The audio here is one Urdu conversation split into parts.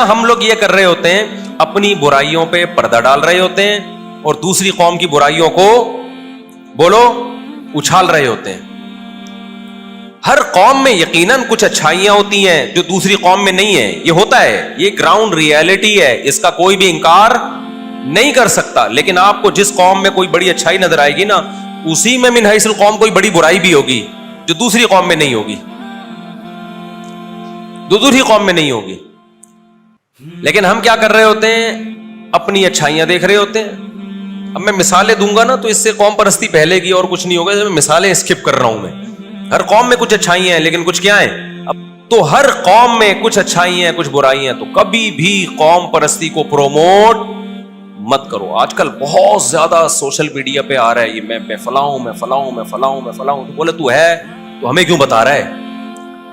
ہم لوگ یہ کر رہے ہوتے ہیں, اپنی برائیوں پہ پردہ ڈال رہے ہوتے ہیں اور دوسری قوم کی برائیوں کو بولو اچھال رہے ہوتے ہیں. ہر قوم میں یقیناً کچھ اچھائیاں ہوتی ہیں جو دوسری قوم میں نہیں ہیں, یہ ہوتا ہے, یہ گراؤنڈ ریئلٹی ہے, اس کا کوئی بھی انکار نہیں کر سکتا. لیکن آپ کو جس قوم میں کوئی بڑی اچھائی نظر آئے گی نا, اسی میں من حیث القوم کوئی بڑی برائی بھی ہوگی جو دوسری قوم میں نہیں ہوگی, جو دوسری قوم میں نہیں ہوگی. لیکن ہم کیا کر رہے ہوتے ہیں, اپنی اچھائیاں دیکھ رہے ہوتے ہیں. اب میں مثالیں دوں گا نا تو اس سے قوم پرستی پھیلے گی اور کچھ نہیں ہوگا, میں مثالیں اسکپ کر رہا ہوں. میں ہر قوم میں کچھ اچھائیاں ہیں لیکن کچھ کیا ہیں, اب تو ہر قوم میں کچھ اچھائیاں ہیں کچھ برائیاں ہیں, تو کبھی بھی قوم پرستی کو پروموٹ مت کرو. آج کل بہت زیادہ سوشل میڈیا پہ آ رہا ہے یہ میں فلاں ہوں, میں فلاں ہوں, میں فلاں ہوں, میں فلاں ہوں. تو بولے تو ہے تو ہمیں کیوں بتا رہا ہے؟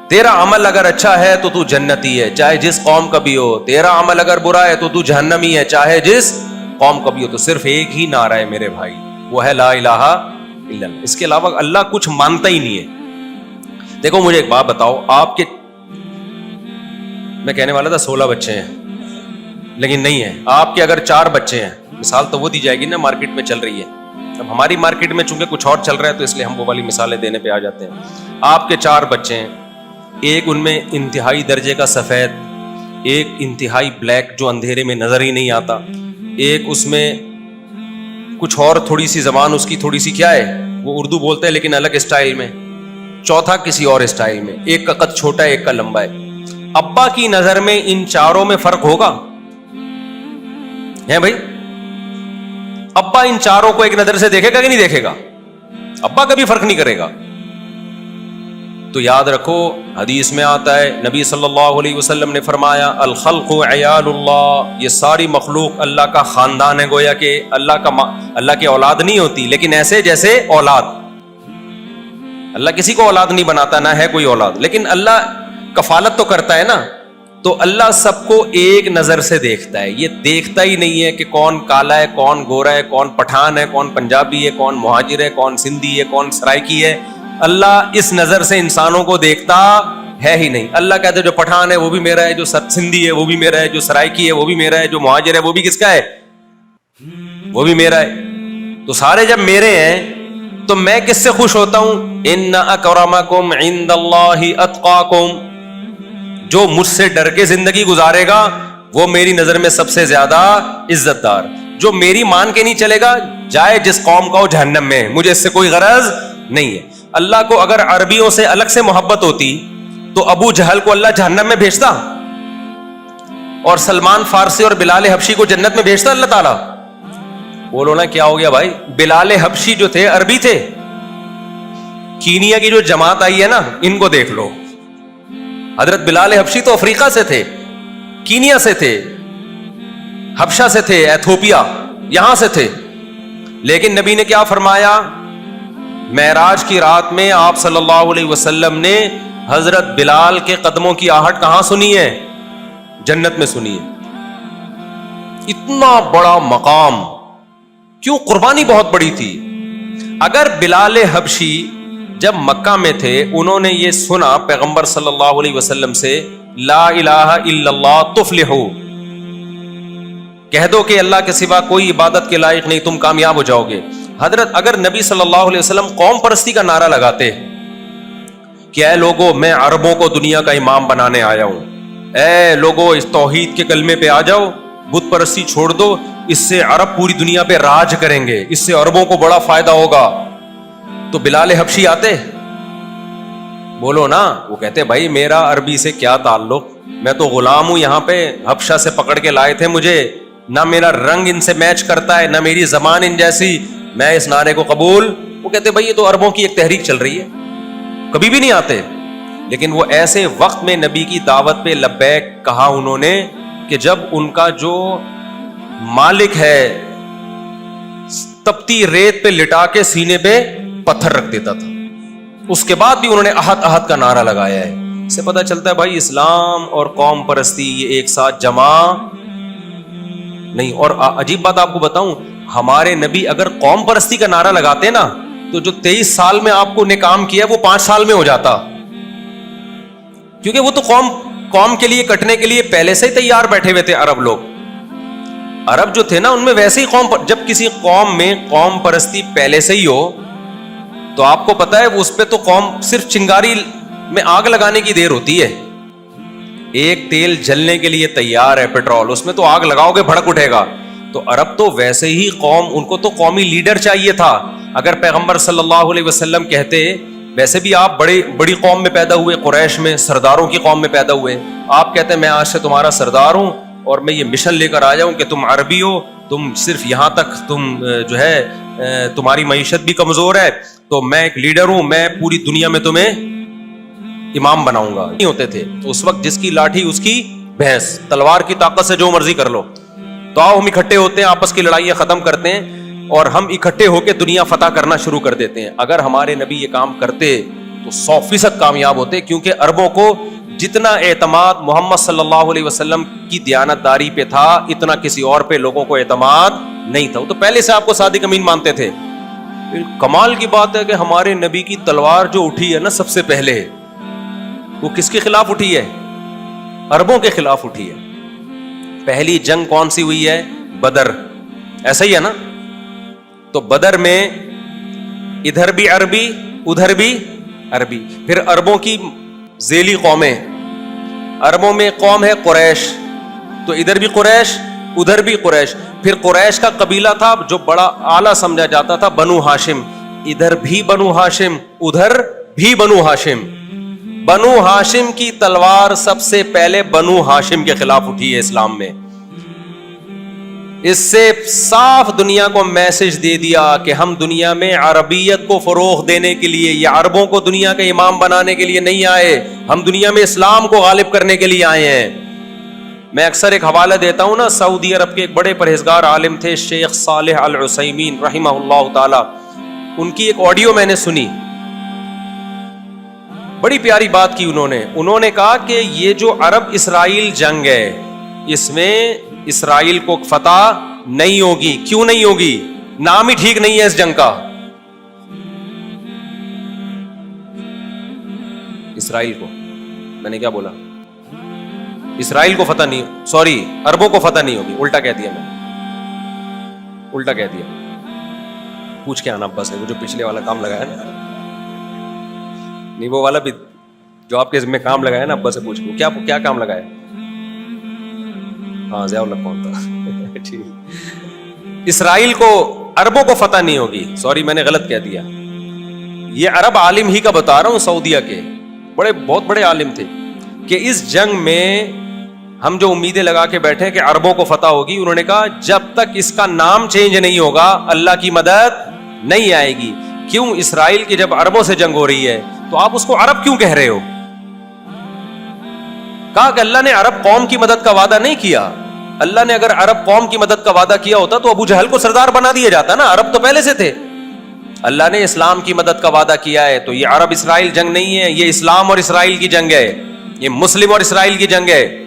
تیرا عمل اگر اچھا ہے تو جنتی ہے چاہے جس قوم کا بھی ہو, تیرا عمل اگر برا ہے تو جہنمی ہے چاہے جس قوم کا بھی ہو. تو صرف ایک ہی نعرہ ہے میرے بھائی, وہ ہے لا الہ الا اللہ. اس کے علاوہ اللہ کچھ مانتا ہی نہیں ہے. دیکھو مجھے ایک بات بتاؤ, آپ کے, میں کہنے والا تھا 16 بچے ہیں لیکن نہیں ہے, آپ کے اگر 4 بچے ہیں, مثال تو وہ دی جائے گی نا مارکیٹ میں چل رہی ہے. اب ہماری مارکیٹ میں چونکہ کچھ اور چل رہا ہے تو اس لیے ہم وہ والی مثالیں دینے پہ آ جاتے ہیں. آپ کے 4 بچے ہیں, ایک ان میں انتہائی درجے کا سفید, ایک انتہائی بلیک جو اندھیرے میں نظر ہی نہیں آتا, ایک اس میں کچھ اور تھوڑی سی زبان اس کی تھوڑی سی کیا ہے, وہ اردو بولتے ہیں لیکن الگ اسٹائل میں, چوتھا کسی اور اسٹائل میں, ایک کا قد چھوٹا ہے ایک کا لمبا ہے. ابا کی نظر میں ان چاروں میں فرق ہوگا ہے بھائی؟ ابا ان چاروں کو ایک نظر سے دیکھے گا کہ نہیں دیکھے گا؟ ابا کبھی فرق نہیں کرے گا. تو یاد رکھو حدیث میں آتا ہے, نبی صلی اللہ علیہ وسلم نے فرمایا الخلق عیال اللہ, یہ ساری مخلوق اللہ کا خاندان ہے. گویا کہ اللہ کی اولاد نہیں ہوتی لیکن ایسے جیسے اولاد, اللہ کسی کو اولاد نہیں بناتا, نہ ہے کوئی اولاد, لیکن اللہ کفالت تو کرتا ہے نا. تو اللہ سب کو ایک نظر سے دیکھتا ہے. یہ دیکھتا ہی نہیں ہے کہ کون کالا ہے, کون گورا ہے, کون پٹھان ہے, کون پنجابی ہے, کون مہاجر ہے, کون سندھی ہے, کون سرائکی ہے. اللہ اس نظر سے انسانوں کو دیکھتا ہے ہی نہیں. اللہ کہتے جو پٹھان ہے وہ بھی میرا ہے, جو سندھی ہے وہ بھی میرا ہے, جو سرائکی ہے وہ بھی میرا ہے, جو مہاجر ہے وہ بھی کس کا ہے, وہ بھی میرا ہے. تو سارے جب میرے ہیں تو میں کس سے خوش ہوتا ہوں؟ ان اکرمکم عند اللہ اتقاکم, جو مجھ سے ڈر کے زندگی گزارے گا وہ میری نظر میں سب سے زیادہ عزت دار. جو میری مان کے نہیں چلے گا جائے جس قوم کا ہو جہنم میں, مجھے اس سے کوئی غرض نہیں ہے. اللہ کو اگر عربیوں سے الگ سے محبت ہوتی تو ابو جہل کو اللہ جہنم میں بھیجتا اور سلمان فارسی اور بلال حبشی کو جنت میں بھیجتا اللہ تعالیٰ. بولو نا کیا ہو گیا بھائی؟ بلال حبشی جو تھے عربی تھے, کینیا کی جو جماعت آئی ہے نا ان کو دیکھ لو, حضرت بلال حبشی تو افریقہ سے تھے, کینیا سے تھے, حبشہ سے تھے, ایتھوپیا یہاں سے تھے. لیکن نبی نے کیا فرمایا؟ معراج کی رات میں آپ صلی اللہ علیہ وسلم نے حضرت بلال کے قدموں کی آہٹ کہاں سنی ہے؟ جنت میں سنی ہے. اتنا بڑا مقام, کیوں؟ قربانی بہت بڑی تھی. اگر بلال حبشی جب مکہ میں تھے انہوں نے یہ سنا پیغمبر صلی اللہ علیہ وسلم سے لا الہ الا اللہ تفلحو, کہہ دو کہ اللہ کے سوا کوئی عبادت کے لائق نہیں, تم کامیاب ہو جاؤ گے. حضرت اگر نبی صلی اللہ علیہ وسلم قوم پرستی کا نعرہ لگاتے کہ اے لوگو میں عربوں کو دنیا کا امام بنانے آیا ہوں, اے لوگو اس توحید کے کلمے پہ آ جاؤ, بت پرستی چھوڑ دو, اس سے عرب پوری دنیا پہ راج کریں گے, اس سے عربوں کو بڑا فائدہ ہوگا, تو بلال حبشی آتے؟ بولو نا. وہ کہتے بھائی میرا عربی سے کیا تعلق, میں تو غلام ہوں, یہاں پہ حبشہ سے پکڑ کے لائے تھے مجھے, نہ میرا رنگ ان سے میچ کرتا ہے نہ میری زبان ان جیسی, میں اس نعرے کو قبول. وہ کہتے بھائی یہ تو عربوں کی ایک تحریک چل رہی ہے, کبھی بھی نہیں آتے. لیکن وہ ایسے وقت میں نبی کی دعوت پہ لبیک کہا انہوں نے کہ جب ان کا جو مالک ہے تپتی ریت پہ لٹا کے سینے پہ پتھر رکھ دیتا تھا, اس کے بعد بھی انہوں نے احد احد کا نعرہ لگایا ہے. اس سے پتہ چلتا ہے بھائی اسلام اور قوم پرستی یہ ایک ساتھ جمع نہیں. اور عجیب بات آپ کو بتاؤں, ہمارے نبی اگر قوم پرستی کا نعرہ لگاتے نا تو جو 23 سال میں آپ کو نے کام کیا وہ 5 سال میں ہو جاتا, کیونکہ وہ تو قوم قوم کے لیے کٹنے کے لیے پہلے سے ہی تیار بیٹھے ہوئے تھے عرب لوگ. عرب جو تھے نا ان میں ویسے ہی جب کسی قوم میں قوم پرستی پہلے سے ہی ہو تو آپ کو پتا ہے اس پہ تو قوم صرف چنگاری میں آگ لگانے کی دیر ہوتی ہے. ایک تیل جلنے کے لیے تیار ہے پیٹرول, اس میں تو آگ لگاؤ گے بھڑک اٹھے گا. تو عرب تو ویسے ہی قوم, ان کو تو قومی لیڈر چاہیے تھا. اگر پیغمبر صلی اللہ علیہ وسلم کہتے ویسے بھی آپ بڑی قوم میں پیدا ہوئے, قریش میں سرداروں کی قوم میں پیدا ہوئے, آپ کہتے ہیں میں آج سے تمہارا سردار ہوں اور میں یہ مشن لے کر آیا ہوں کہ تم عربی ہو, تم صرف یہاں تک تم جو ہے تمہاری معیشت بھی کمزور ہے, تو میں ایک لیڈر ہوں, میں پوری دنیا میں تمہیں امام بناؤں گا. نہیں ہوتے تھے اس وقت, جس کی لاٹھی اس کی بھینس, تلوار کی طاقت سے جو مرضی کر لو. تو آؤ ہم اکٹھے ہوتے ہیں, آپس کی لڑائیاں ختم کرتے ہیں اور ہم اکٹھے ہو کے دنیا فتح کرنا شروع کر دیتے ہیں. اگر ہمارے نبی یہ کام کرتے تو 100% کامیاب ہوتے, کیونکہ عربوں کو جتنا اعتماد محمد صلی اللہ علیہ وسلم کی دیانتداری پہ تھا اتنا کسی اور پہ لوگوں کو اعتماد نہیں تھا. وہ تو پہلے سے آپ کو صادق امین مانتے تھے. کمال کی بات ہے کہ ہمارے نبی کی تلوار جو اٹھی ہے نا سب سے پہلے, وہ کس کے خلاف اٹھی ہے؟ عربوں کے خلاف اٹھی ہے. پہلی جنگ کون سی ہوئی ہے؟ بدر, ایسا ہی ہے نا. تو بدر میں ادھر بھی عربی ادھر بھی عربی, پھر عربوں کی ذیلی قومیں, عربوں میں قوم ہے قریش, تو ادھر بھی قریش ادھر بھی قریش. پھر قریش کا قبیلہ تھا جو بڑا اعلیٰ سمجھا جاتا تھا, بنو ہاشم, ادھر بھی بنو ہاشم ادھر بھی بنو ہاشم. بنو ہاشم کی تلوار سب سے پہلے بنو ہاشم کے خلاف اٹھی ہے اسلام میں. اس سے صاف دنیا کو میسج دے دیا کہ ہم دنیا میں عربیت کو فروغ دینے کے لیے, یا عربوں کو دنیا کا امام بنانے کے لیے نہیں آئے, ہم دنیا میں اسلام کو غالب کرنے کے لیے آئے ہیں. میں اکثر ایک حوالہ دیتا ہوں نا, سعودی عرب کے ایک بڑے پرہیزگار عالم تھے شیخ صالح العثیمین رحمہ اللہ تعالی, ان کی ایک آڈیو میں نے سنی, بڑی پیاری بات کی انہوں نے کہا کہ یہ جو عرب اسرائیل جنگ ہے اس میں اسرائیل کو فتح نہیں ہوگی. کیوں نہیں ہوگی؟ نام ہی ٹھیک نہیں ہے اس جنگ کا. اسرائیل کو, میں نے کیا بولا؟ اسرائیل کو فتح نہیں, سوری عربوں کو فتح نہیں ہوگی, الٹا کہہ دیا میں, الٹا کہہ دیا. پوچھ کے آنا ابا سے, وہ جو پچھلے والا کام لگایا نا, نہیں وہ والا بھی جو آپ کے ذمہ کام لگایا نا, ابا سے پوچھ کے کیا کام لگایا. ہاں ضیاء اللہ کون تھا. ٹھیک, اسرائیل کو عربوں کو فتح نہیں ہوگی, سوری میں نے غلط کہہ دیا. یہ عرب عالم ہی کا بتا رہا ہوں, سعودیہ کے بہت بڑے عالم تھے, کہ اس جنگ میں ہم جو امیدیں لگا کے بیٹھے کہ عربوں کو فتح ہوگی, انہوں نے کہا جب تک اس کا نام چینج نہیں ہوگا اللہ کی مدد نہیں آئے گی. کیوں؟ اسرائیل کی جب عربوں سے جنگ ہو رہی ہے تو آپ اس کو عرب کیوں کہہ رہے ہو؟ کہا کہ اللہ نے عرب قوم کی مدد کا وعدہ نہیں کیا. اللہ نے اگر عرب قوم کی مدد کا وعدہ کیا ہوتا تو ابو جہل کو سردار بنا دیا جاتا نا, عرب تو پہلے سے تھے. اللہ نے اسلام کی مدد کا وعدہ کیا ہے, تو یہ عرب اسرائیل جنگ نہیں ہے, یہ اسلام اور اسرائیل کی جنگ ہے, یہ مسلم اور اسرائیل کی جنگ ہے.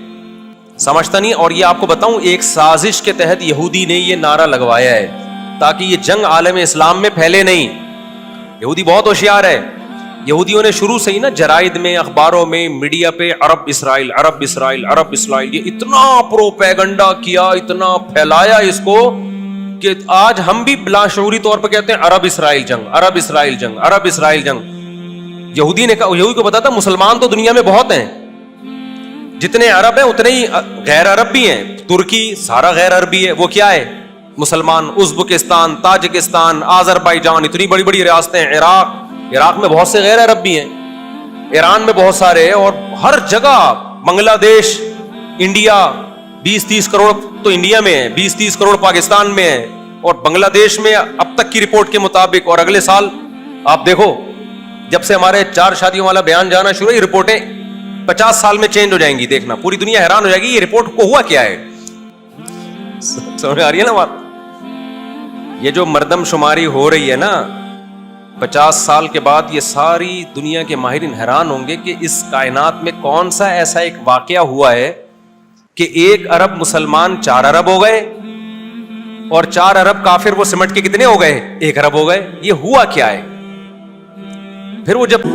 سمجھتا نہیں. اور یہ آپ کو بتاؤں, ایک سازش کے تحت یہودی نے یہ نعرہ لگوایا ہے تاکہ یہ جنگ عالم اسلام میں پھیلے نہیں. یہودی بہت ہوشیار ہے. یہودیوں نے شروع سے ہی نا جرائد میں, اخباروں میں, میڈیا پہ عرب اسرائیل عرب اسرائیل عرب اسرائیل, یہ اتنا پروپیگنڈا کیا, اتنا پھیلایا اس کو کہ آج ہم بھی بلاشعوری طور پہ کہتے ہیں عرب اسرائیل جنگ عرب اسرائیل جنگ عرب اسرائیل جنگ. یہودی نے کہا, یہودی کو پتا تھا مسلمان تو دنیا میں بہت ہیں, جتنے عرب ہیں اتنے ہی غیر عرب بھی ہیں. ترکی سارا غیر عربی ہے, وہ کیا ہے؟ مسلمان. ازبکستان, تاجکستان, آذربائیجان, اتنی بڑی بڑی ریاستیں, عراق میں بہت سے غیر عرب بھی ہیں, ایران میں بہت سارے, اور ہر جگہ, بنگلہ دیش, انڈیا, 20-30 کروڑ تو انڈیا میں ہے, 20-30 کروڑ پاکستان میں ہے, اور بنگلہ دیش میں اب تک کی رپورٹ کے مطابق, اور اگلے سال آپ دیکھو جب سے ہمارے 4 شادیوں والا بیان جانا شروع, یہ رپورٹیں 50 سال میں چینج ہو جائیں گی, دیکھنا پوری دنیا حیران ہو جائے گی یہ رپورٹ کو ہوا کیا ہے. سمجھ آ رہی ہے نا بات؟ یہ جو مردم شماری ہو رہی ہے نا 50 سال کے بعد, یہ ساری دنیا کے ماہرین حیران ہوں گے کہ اس کائنات میں کون سا ایسا ایک واقعہ ہوا ہے کہ 1 ارب مسلمان 4 ارب ہو گئے, اور 4 ارب کافر وہ سمٹ کے کتنے ہو گئے؟ 1 ارب ہو گئے. یہ ہوا کیا ہے؟ پھر وہ جب